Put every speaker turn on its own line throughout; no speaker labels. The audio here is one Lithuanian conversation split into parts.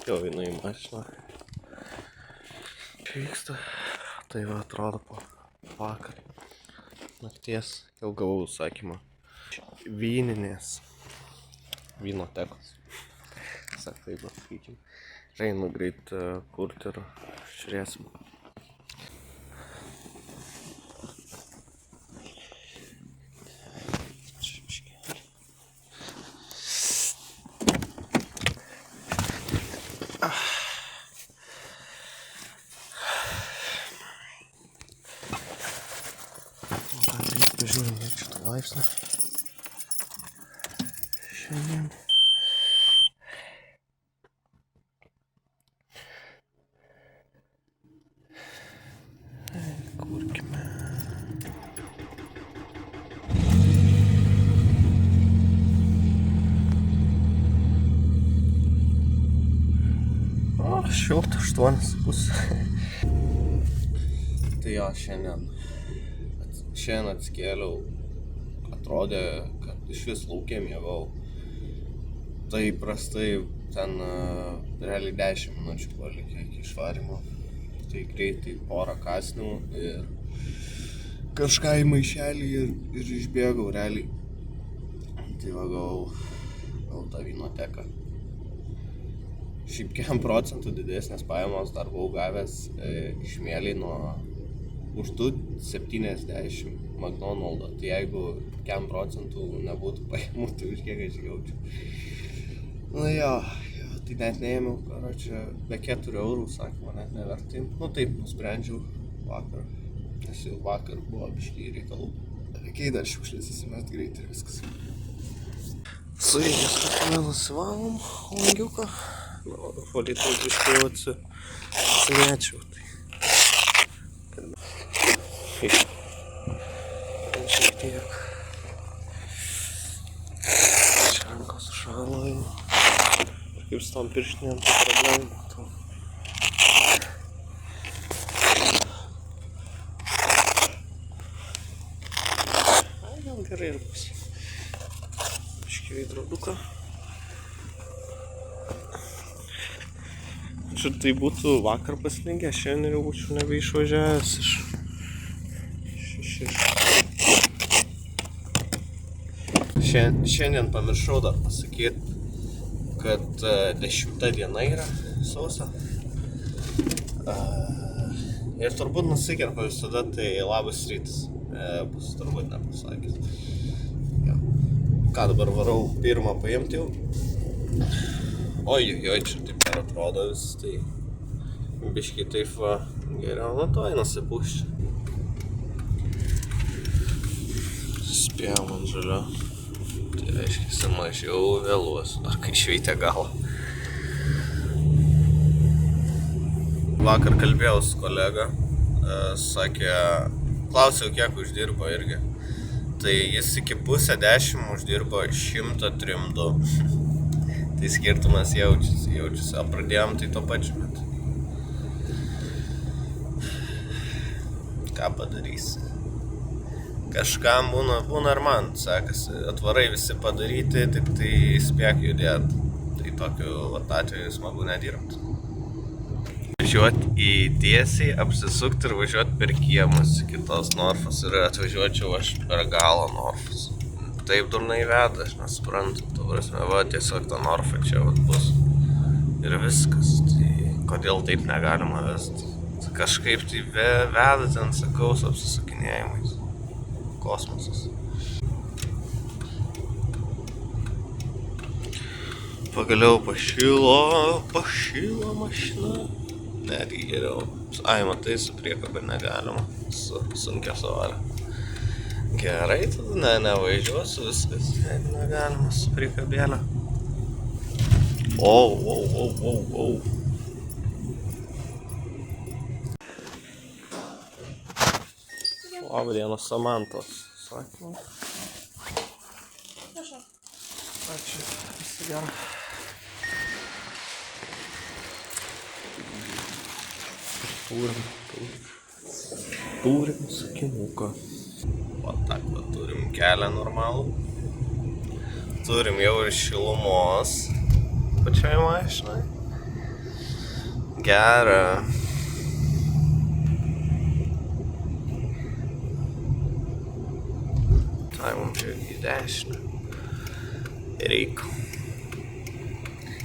Jau einu į mašiną. Vyksta. Tai va atrodo po vakar nakties jau gavau užsakymą. Vyninės vynotekos. Sak taip, sakykim. Einu greit kurti ir žiūrėsim. Pažiūrim, kiek šitą laipsnį. Šiandien. Kurkime. O, šilta, 8,5. Tai jo, šiandien atsikėliau, atrodė, kad iš vis lauke miegau. Tai prastai ten realiai 10 minučių palikė iki išvarimo. Tai greitai porą kąsnių ir kažką į maišelį ir išbėgau realiai. Tai va gavau tą vynoteką. Šiaip 1% didesnės pajamos dar buvau gavęs iš Mėlei už 2,70 McDonald'o. Tai jeigu 1% nebūtų pajamų, tai už kiek aš jaučiu. Nu jo, tai net neėmiau, čia be 4 eurų, sakymą, net nevertai. Nu taip, nusprendžiau vakar, nes jau vakar buvo biškį reikalų. Reikia dar šiukšlės įsimest greit ir viskas. Suėgęs, kad vėl nusivalom langiuką. Nu, valytojus biškį jau atsinečiau. Šiek tiek. Čia rankos šalo jau. Kaip su tom pirštinėm tai problemų matau. Ai, gal gerai ir bus. Biškį veidroduką. Čia tai būtų vakar paslinkęs, šiandien jau būčiau nebeišvažiavęs iš Šiandien pamiršau dar pasakyti, kad 10 diena yra sausio. Ir turbūt nusikerpa visada, tai labas rytas. Bus turbūt nepasakęs. Ja. Ką dabar varau pirmą paimti jau? Oi, čia taip ir atrodo vis, tai biškį taip va geriau, nu to nusipūščia. Spėjau ant žalio. Tai reiškia, mažiau vėluosiu, dar kai šveitė galą. Vakar kalbėjau su kolega, sakė, klausiau, kiek uždirbo irgi. Tai jis iki 9:30 uždirbo 103,2. Tai skirtumas jaučiasi. O pradėjom tai tuo pačiu metu. Ką padarysi? Kažkam būna ir man sekasi, atvarai visi padaryti, tik tai spėk judėt. Tai tokiu atveju smagu nedirbti. Važiuoti į tiesiai, apsisukti ir važiuoti per kiemus iki tos Norfos ir atvažiuočiau aš per galą Norfos. Taip durnai veda, aš nesuprantu, tu prasme, va, tiesiog ta Norfa čia bus. Ir viskas, tai kodėl taip negalima vesti? Kažkaip tai veda ten, sakau, su apsisukinėjimais. Kosmosas. Pagaliau pašilo mašina. Netgi geriau. Ai, matai, su priekabė negalima. Su sunkia svorė. Gerai, tada nevažiuosiu viskas. Negalima su priekabėlė. O. Labą dieną, Samantos. Sakymą. Ačiū, visi gerai. Turim sakinuką. Va tak, va, turim kelią normalų. Turim jau ir šilumos pačiai mašinai. Gera. Tai mums čia į dešinę. Reikia.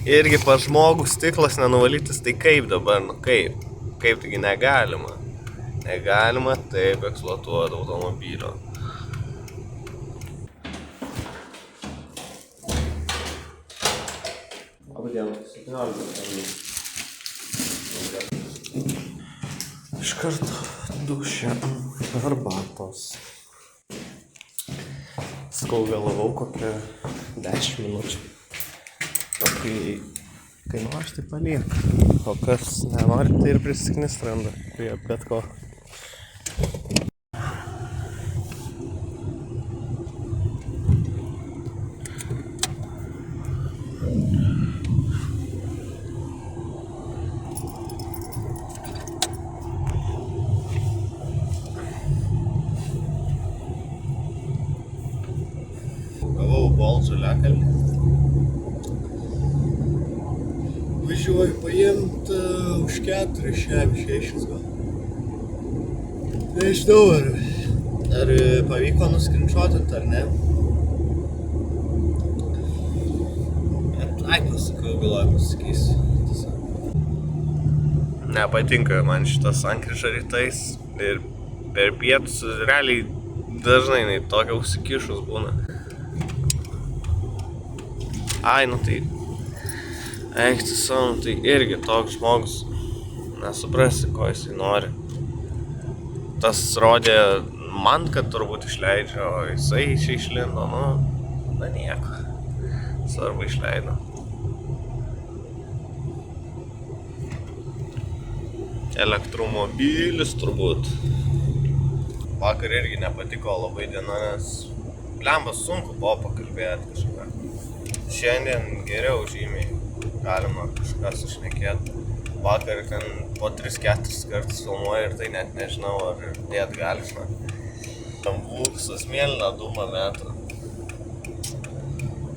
Irgi pas žmogų stiklas nenuvalytas, tai kaip dabar, nu kaip? Kaip taigi negalima? Negalima taip eksploatuoti automobilio. Iš karto dušė arbatos. Sakau, vėlavau kokią 10 minučių. O kai nori, tai paliek. O kas nenori, tai ir prisiknis randa prie bet ko. Gavau Boltų lekalnį. Važiuoju paimt už 4,6 gal. Nežinau, ar pavyko nuskrinčuotinti ar ne. Bet pasakiau, galvoju pasakysiu. Nepatinka man šitas sankryža rytais ir per pietus realiai dažnai tokia užsikišus būna. Ai, nu tai eikti savo, tai irgi toks žmogus nesuprasi, ko jisai nori. Tas rodė man, kad turbūt išleidžia, o jisai čia išlindo, na nieko. Svarbu išleido. Elektromobilis turbūt. Vakar irgi nepatiko labai diena, nes blemba sunku buvo pakalbėti kažką. Šiandien geriau žymiai galima kažką sušnekėti. Vakar ten po 3-4 kartus filmuoju ir tai net nežinau, ar dėt galima. Tam vūksus mėlyną dūmą metu.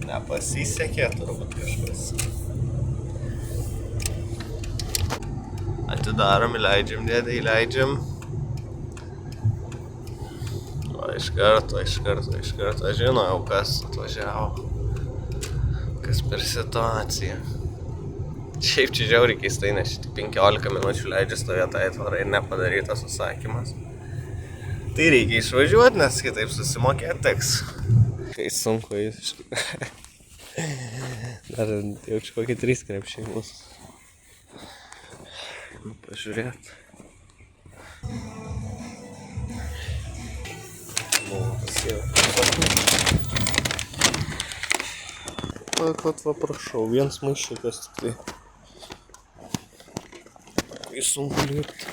Nepasisekė turbūt kažkas. Atidarom, įleidžiam dėdę, įleidžiam. O iš karto žinojau, kas atvažiavo. Kas per situaciją. Šiaip čia žiauriai keistai, nes šitai 15 minučių leidžia stovėti aitvarą ir nepadarytas užsakymas. Tai reikia išvažiuoti, nes kitaip susimokėti teks. Kai sunku iš tikrųjų. Dar jaučiu kokį 3 krepšiai mūsų. Pažiūrėt. Pat va prašau, vienas maišiukas tik tai. Kai sunku lipti,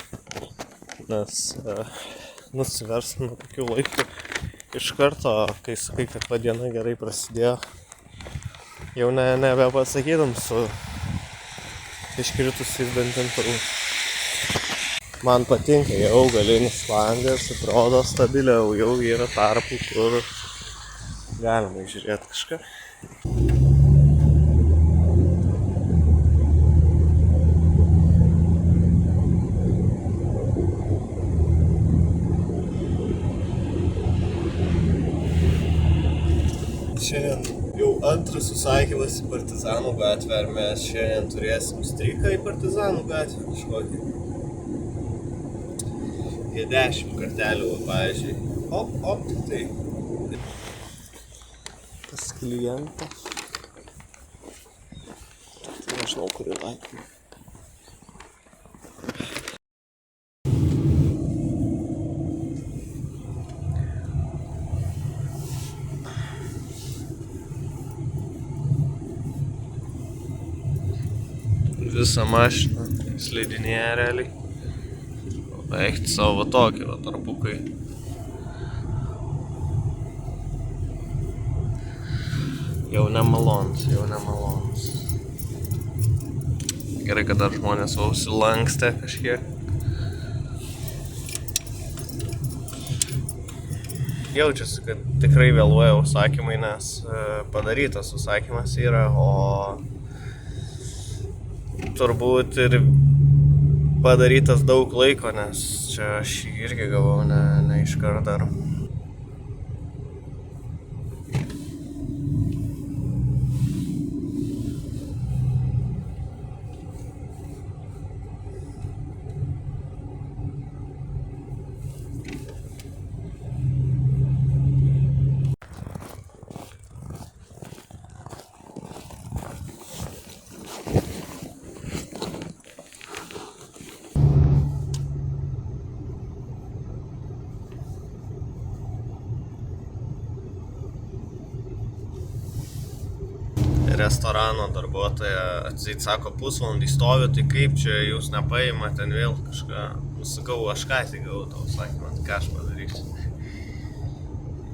nes nusivers nuo tokių laikų iš karto, kai sakai, kad va diena gerai prasidėjo, jau nebepasakytum su iškritusiais dantim turbūt. Man patinka, jau galinis langas, atrodo stabiliau, jau yra tarpų, kur galima žiūrėti kažką. Šiandien jau antras užsakymas į Partizanų gatvę, ar mes šiandien turėsim streiką į Partizanų gatvę kažkokį. Apie 10 kartelių, pavyzdžiui. Op, tik tai. Pas klientą. Nežinau, kurį laiką. Visą mašiną slidinėja realiai. Eikti savo tokį, va, tarpukai. Jau nemalonus. Gerai, kad dar žmonės užsilankstė kažkiek. Jaučiasi, kad tikrai vėluoja užsakymai, nes padarytas užsakymas yra, o turbūt ir padarytas daug laiko, nes čia aš jį irgi gavau ne iš karto dar. Restorano darbuotoja atseit sako, pusvalandį stovi, tai kaip čia jūs nepaima ten vėl kažką. Sakau, aš ką tik gavau tau sakymą, ką aš padarysiu.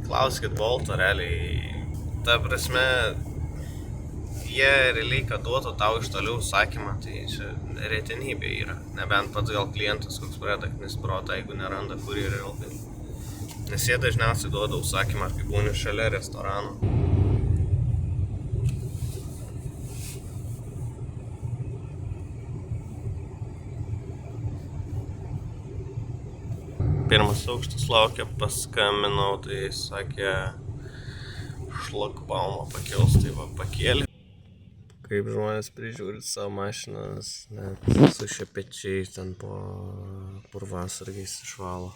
Klauskit Bolto, realiai, ta prasme, jie realiai, kad duotų tau iš toliau sakymą, tai čia retenybė yra. Nebent pats gal klientas koks pradeda knis protą, jeigu neranda kurjerio ilgai. Nes jie dažniausiai duoda užsakymą, kai būni šalia restorano. Pirmas aukštas laukia, paskambinau, tai sakė, šlagbaumą pakels, tai va pakėlė. Kaip žmonės prižiūri savo mašinas, net su šepečiais ten po purvasargiais išvalo.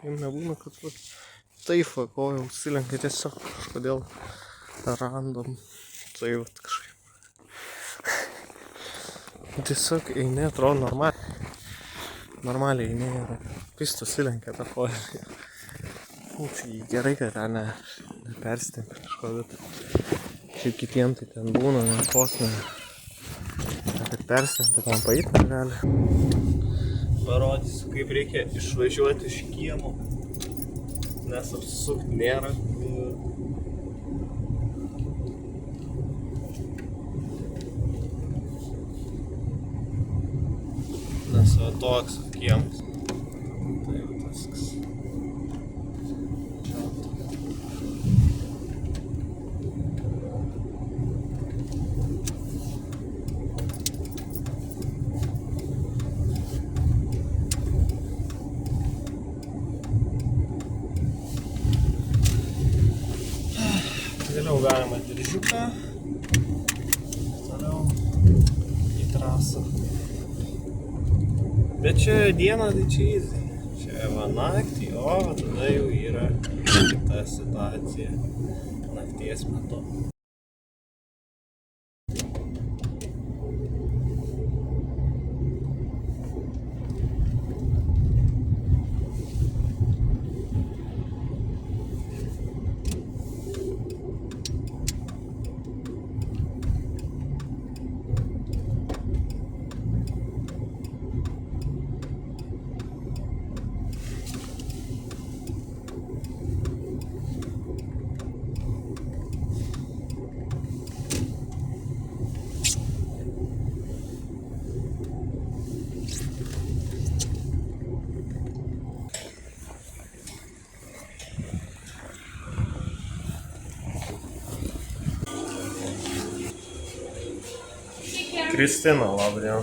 Jums nebūna, kad taip va, koja užsilenkia tiesiog kažkodėl random, tai va kažkaip. Tiesiog eini, atrodo normaliai eini ir pistų silenkia tą koją. Tai gerai, kad ten nepersitempia kažko, bet šiaip kitiem tai ten būna, vos kad persitempia, ten paitą gali. Parodysiu, kaip reikia išvažiuoti iš kiemo, nes apsisukti nėra. Nes va toks kiemas. Tai jau tasks. Vėliau galima diržiuką, toliau į trasą. Bet čia dieną tai čia easy. Čia va naktį, o tada jau yra kita situacija nakties metu. Kristina, laba diena.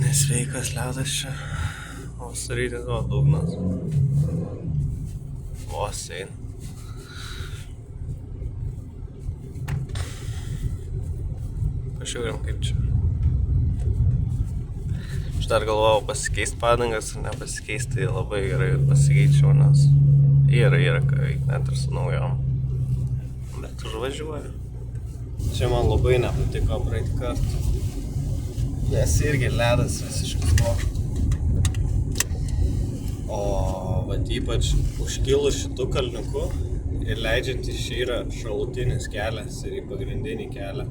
Nesveikas ledas čia, o surytis o dugnas. Vos eina. Pažiūrim kaip čia. Aš dar galvojau pasikeist padangas ir nepasikeist, tai labai gerai pasikeičiau, nes yra ką veikti net ir su naujom. bet užvažiuoju. Čia man labai nepatiko praeitį kartą. Nes irgi ledas visiškai buvo. O vat ypač užkilus šitų kalniukų ir leidžiantis čia yra šalutinis kelias ir į pagrindinį kelią.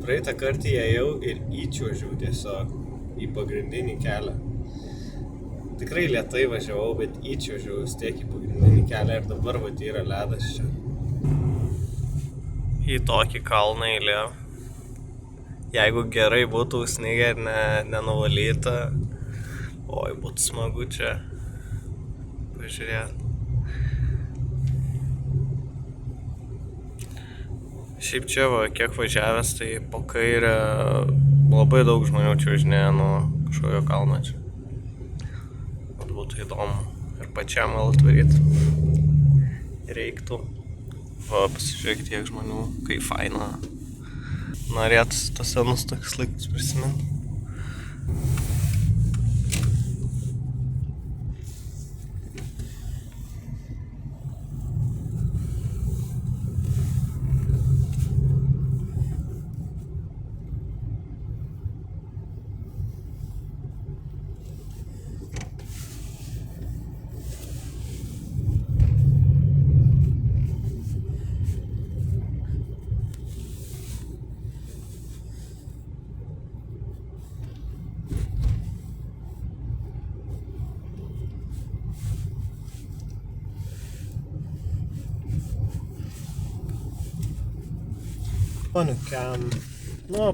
Praeitą kartą ėjau ir įčiuožiau tiesiog į pagrindinį kelią. Tikrai lėtai važiavau, bet įčiuožiau vis tiek į pagrindinį kelią ir dabar vat yra ledas čia. Į tokį kalną įlėjau. Jeigu gerai būtų snygę ir nenuvalyta, oi, būtų smagu čia pažiūrėti. Šiaip čia va, kiek važiavęs, tai po kairę labai daug žmonių čiuožinėja nuo kažkokio kalno čia. Būtų įdomu ir pačiam gal atvaryti. Reiktų. Va, pasižiūrėk tiek žmonių, kai faina. Norėtųsi tos senus tokius laikus prisiminti.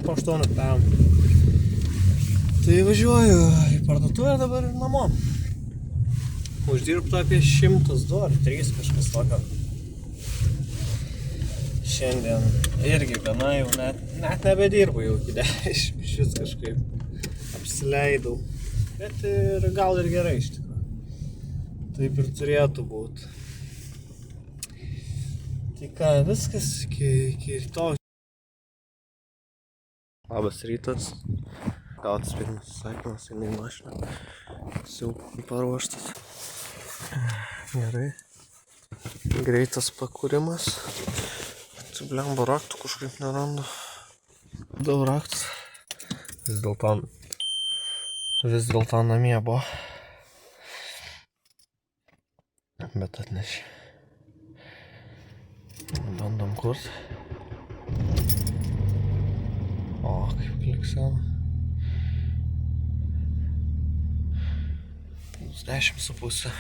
Po 8 pėm. Tai važiuoju į parduotuvę dabar ir namo. Uždirbtų apie 102 ar 3 kažkas tokio. Šiandien irgi gana jau net nebedirbu jau iki 10, šis kažkaip apsileidau. Bet ir gal ir gerai iš tikrųjų. Taip ir turėtų būti. Tai ką, viskas iki rytoj. Labas rytas. Gautas pirmas sakymas, einu į mašiną. Jau paruoštas. Gerai. Greitas pakūrimas. Tai blemba raktų kažkaip nerandu. Daug raktus. Vis dėlto namie buvo. Bet atnešė. Bandom kurti. O, kaip kliksena. 10,5.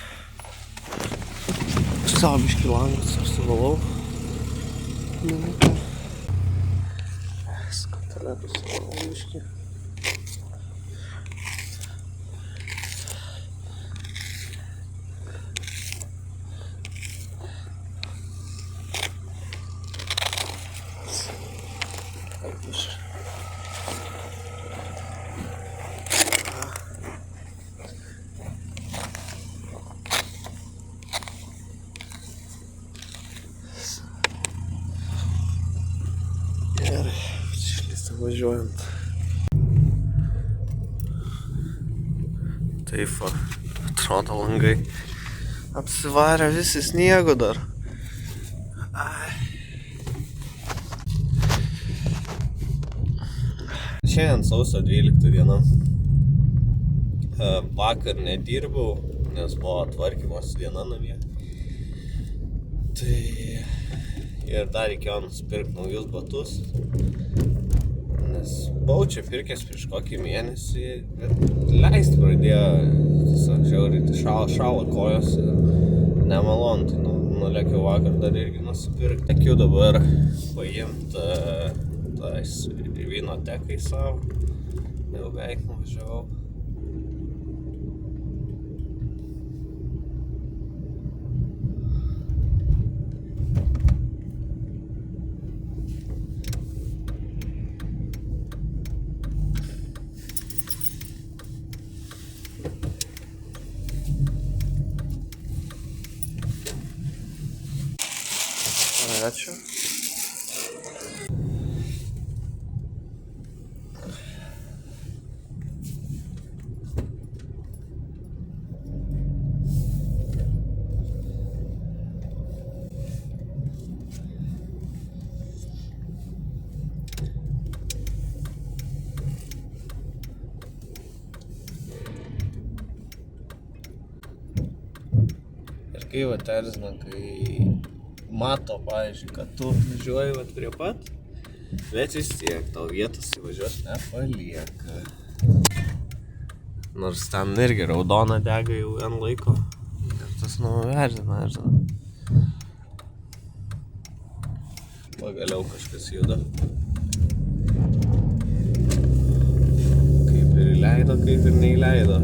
Savo biškį langus apsivalau. Skatelėtų savo biškį. Važiuojant. Taip va, atrodo langai apsivarę visi sniego dar. Šiandien sausio 12 diena. Vakar nedirbau, nes buvo tvarkymas diena namie. Tai ir dar reikėjo nusipirkti naujus batus. Nes buvau čia pirkęs prieš kokį mėnesį, bet leist pradėjo tiesiog žiauriai šąla kojos ir nemalonu, tai nulėkiau vakar dar irgi nusipirkti. Lėkiau dabar paimti vynotekai savo, jau beveik nuvažiavau. Ačiū. Vaikai va erzina, kai mato, pavyzdžiui, kad tu važiuoji va prie pat, bet vis tiek tau vietos įvažiuos nepalieka. Nors ten irgi raudona dega jau vien laiko. Ir tas erzina. Pagaliau kažkas juda. Kaip ir įleido, kaip ir neįleido.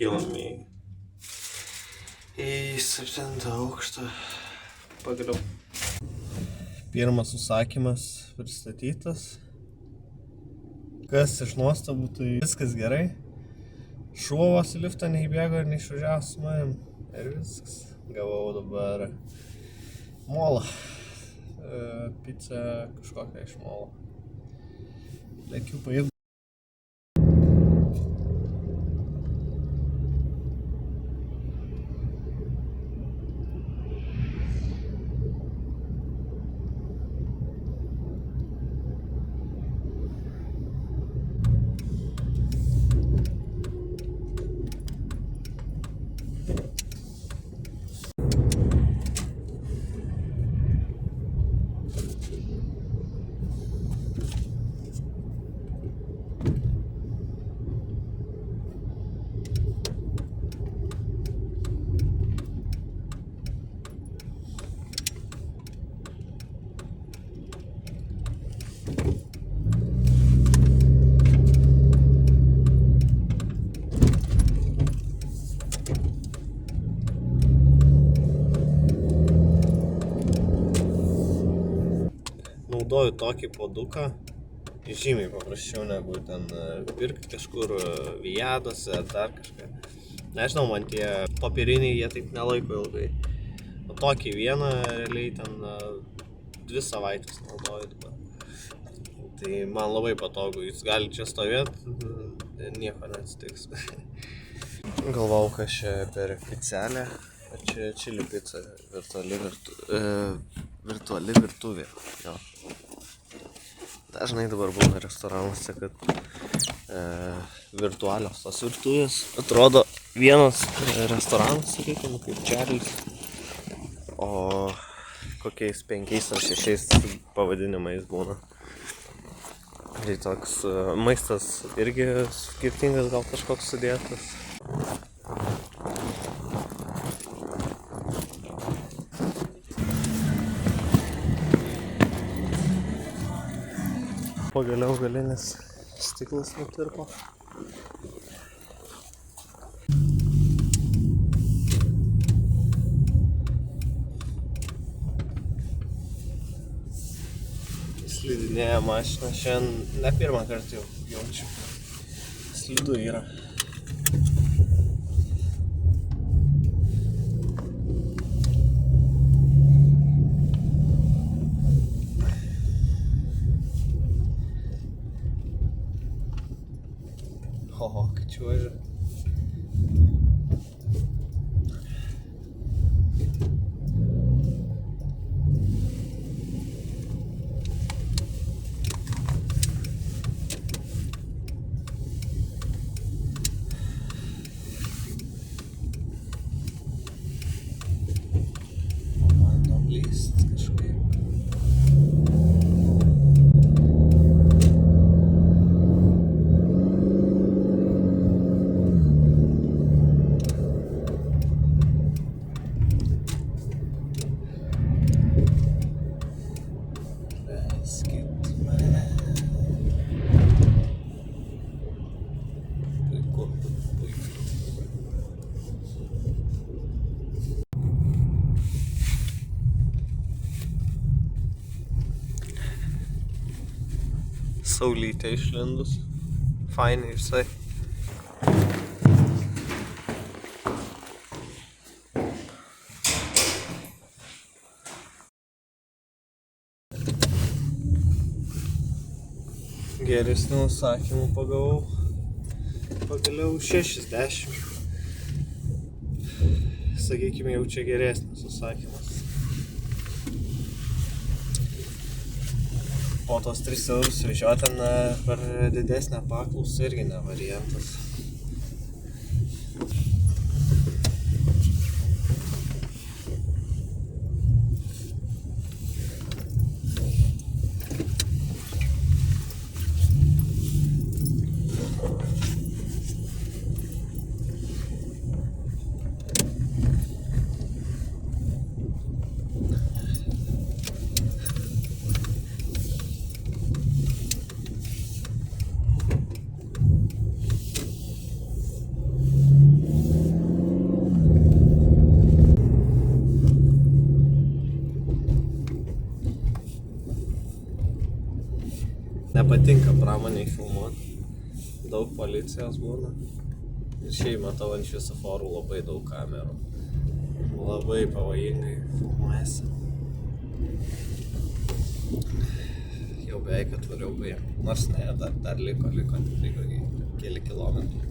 Kilom į 7 aukštą. Pagaliau. Pirmas užsakymas pristatytas. Kas iš nuostabų, tai viskas gerai. Šuo vos į liftą neįbėgo ir neišvažiavo su manim. Ir viskas. Gavau dabar molą. Picą kažkokią iš molo. Lekiu pailgą. Naudoju tokį puoduką, žymiai paprasčiau negu ten pirkti kažkur Vijadose ar dar kažką. Nežinau, man tie papiriniai jie taip nelaiko ilgai. O tokį vieną realiai ten 2 savaitės naudoju dabar. Tai man labai patogu, jūs galite čia stovėti, nieko neatsitiks. Galvau, kas čia per picelę, o čia čili pica, virtuali virtuvė. Jo. Dažnai dabar būna restoranuose, kad virtualios tos virtuvės atrodo vienas restoranas, sakykime, kaip Čarlis, o kokiais 5 ar 6 pavadinimais būna. Tai toks maistas irgi skirtingas, gal kažkoks sudėtas. Pagaliau galinis stiklas nutirpo. Slidinėja mašina, šiandien ne pirmą kartą jau jaučiu. Slidu yra. Oho, kai čiuožia. Bandom lyst kažkaip. Saulytė išlindus. Fainai visai. Geresnių užsakymų pagavau. pagaliau 60. Sakykime, jau čia geresnis užsakymas. Po tos 3 eurus vežioti ten per didesnę paklausą irgi ne variantas. Nepatinka pramoniai filmuoti, daug policijos būna. Ir šiaip matau ant šviesoforų labai daug kamerų. Labai pavojingai filmuojasi. Jau beveik atvariau paėmė. Nors ne, dar liko tikrai keli kilometrai.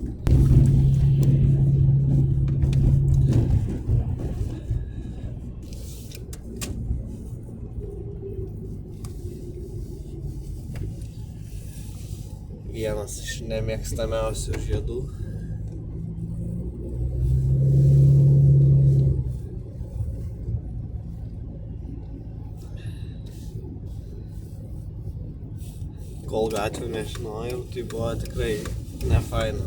Vienas iš nemėgstamiausių žiedų. Kol gatvių nežinojau, tai buvo tikrai nefaina.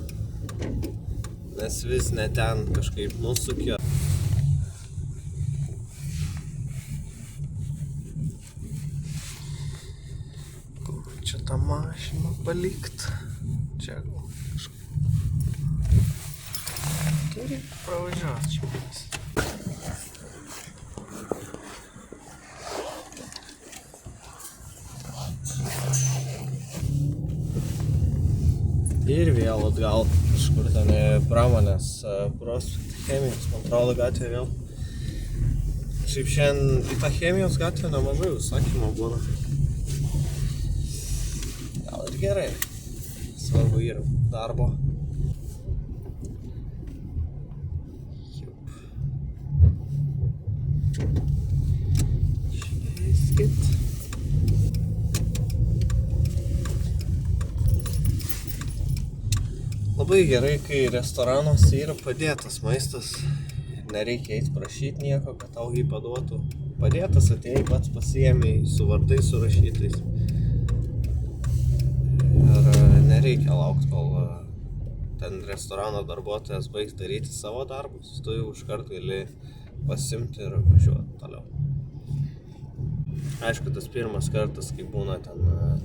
Nes vis ne ten kažkaip nusukė. Čia tą mašiną palikt. Čia gal kažkaip. Turi pravažiuoti čia. Ir vėl atgal kažkur ten pramonės prospekte, chemijos, man atrodo, gatvė vėl. Šiaip šiandien į tą chemijos gatvę nemažai užsakymų būna. Gal ir gerai. Svarbu yra darbo. Švieskit. Labai gerai, kai restoranuose yra padėtas maistas. Nereikia eit prašyti nieko, kad tau jį paduotų. Padėtas atėjai, pats pasiėmei su vardais surašytais. Ir nereikia laukti, kol ten restorano darbuotojas baigs daryti savo darbus. Tu jau iškart gali pasimti ir važiuoti toliau. Aišku, tas pirmas kartas, kai būna ten,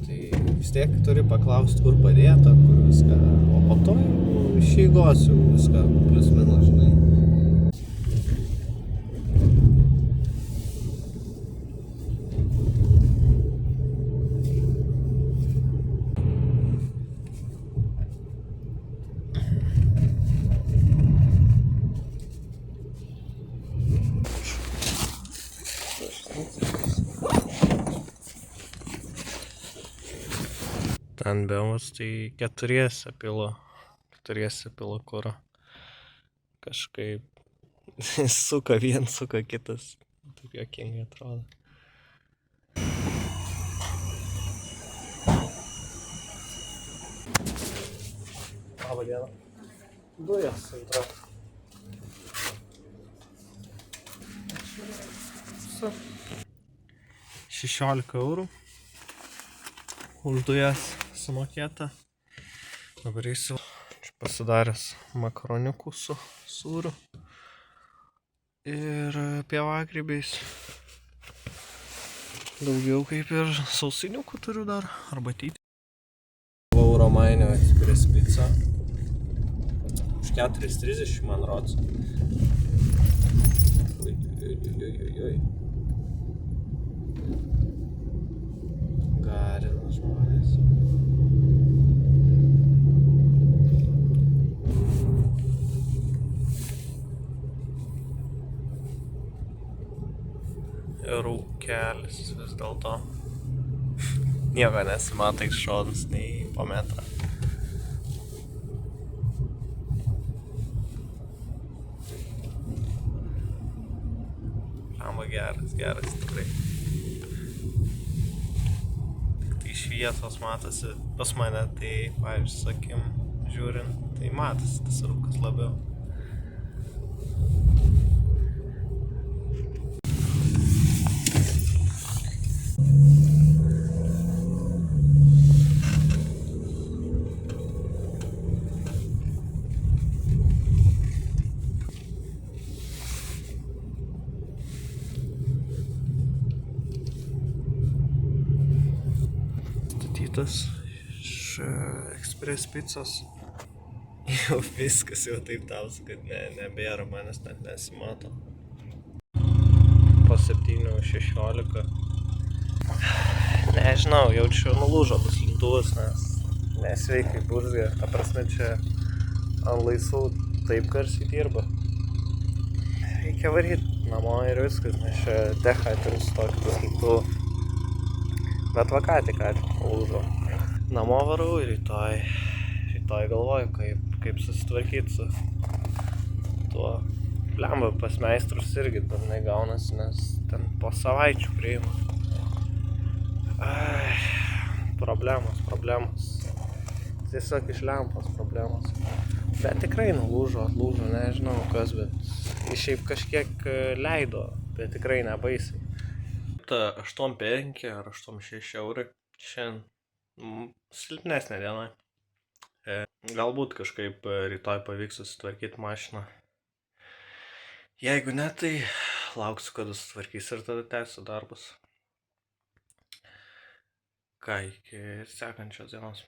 tai vis tiek turi paklausti, kur padėta, kur viską. O po to jau iš eigos jau viską plius minus, žinai. Ten bemas tai keturiese pila kurą. Kažkaip suka kitas. Taip juokingai atrodo. Labą dieną. Dujas antra. 16 eurų. Už dujas sumokėta. Dabar eisiu pasidaręs makaroniukų su sūriu ir pievagrybiais. Daugiau kaip ir sausiniukų turiu dar, arbatyti. Buvau Romainio Express Pizza. Už 4,30 man rods. Oi. Garina žmonės. Rūkelis vis dėlto. Nieko nesimata iš šonos nei po metrą. geras tikrai. Tik tai šviesos matosi pas mane, tai, pavyzdžiui, sakim, žiūrint, tai matosi tas rūkas labiau. Statytas iš Express Pizzos. Jau viskas jau taip tamsu, kad nebėra, manęs net nesimato. Po 7:16. Nežinau, jaučiu nulūžo tas lintuvas, nes nesveikai burzgia. Ta prasme, čia ant laisvų taip garsiai dirba. Reikia varyti namo ir viskas, nes čia techą turiu su tokiu tas lintuvų. Bet va ką tik nulūžo. Namo varau ir rytoj galvoju, kaip susitvarkyti su tuo. Blemba, pas meistrus irgi dažnai gaunasi, nes ten po savaičių priima. Problemos. Tiesiog iš lempos problemos. Bet tikrai nulūžo, nežinau kas, bet šiaip kažkiek leido, bet tikrai nebaisiai. Ta 8,5 ar 8,6 eurai. Šiandien silpnesnė diena. Galbūt kažkaip rytoj pavyks susitvarkyti mašiną. Jeigu ne, tai lauksiu, kada sutvarkys ir tada tęsiu darbus. Ką, iki sekančios dienos.